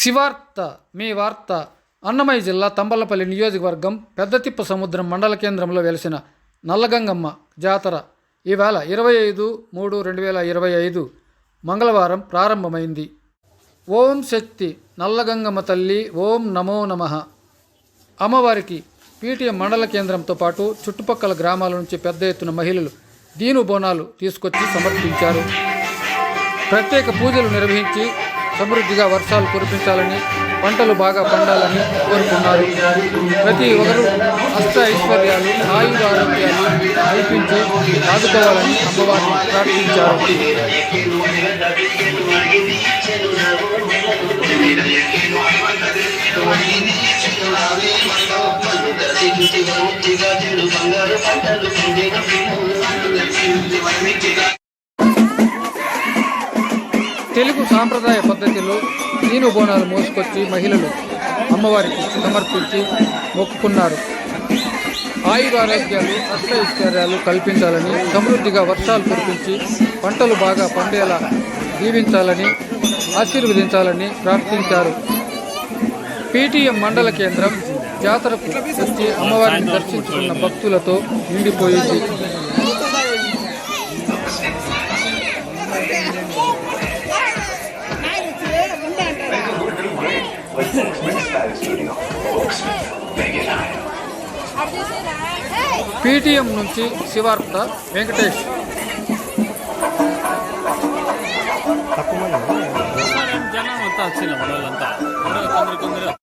శివార్త మీ వార్త. అన్నమయ్య జిల్లా తంబలపల్లి నియోజకవర్గం పెద్దతిప్ప సముద్రం మండల కేంద్రంలో వెలిసిన నల్లగంగమ్మ జాతర ఈవేళ 25/3/2025 మంగళవారం ప్రారంభమైంది. ఓం శక్తి నల్లగంగమ్మ తల్లి, ఓం నమో నమః. అమ్మవారికి పీటీఎం మండల కేంద్రంతో పాటు చుట్టుపక్కల గ్రామాల నుంచి పెద్ద ఎత్తున మహిళలు దీను బోనాలు తీసుకొచ్చి సమర్పించారు. ప్రత్యేక పూజలు నిర్వహించి సమృద్ధిగా వర్షాలు కురిపించాలని, పంటలు బాగా పండాలని కోరుకున్నారు. ప్రతి ఒక్కరూ అష్ట ఐశ్వర్యాలు, ఆయుధ ఆరోగ్యాలు కల్పించి ఆదుకోవాలని అమ్మవారిని ప్రార్థించారు. తెలుగు సాంప్రదాయ పద్ధతిలో దీను బోనాలు మోసుకొచ్చి మహిళలు అమ్మవారికి సమర్పించి మొక్కుకున్నారు. ఆయురారోగ్యాలు, అష్టైశ్వర్యాలు కల్పించాలని, సమృద్ధిగా వర్షాలు కురిపించి పంటలు బాగా పండేలా దీవించాలని, ఆశీర్వదించాలని ప్రార్థించారు. పీటీఎం మండల కేంద్రం జాతరకు వచ్చి అమ్మవారిని దర్శించుకున్న భక్తులతో నిండిపోయింది. పీటీఎం నుంచి శివార్త వెంకటేష్. జనం అంతా వచ్చిన వాళ్ళంతా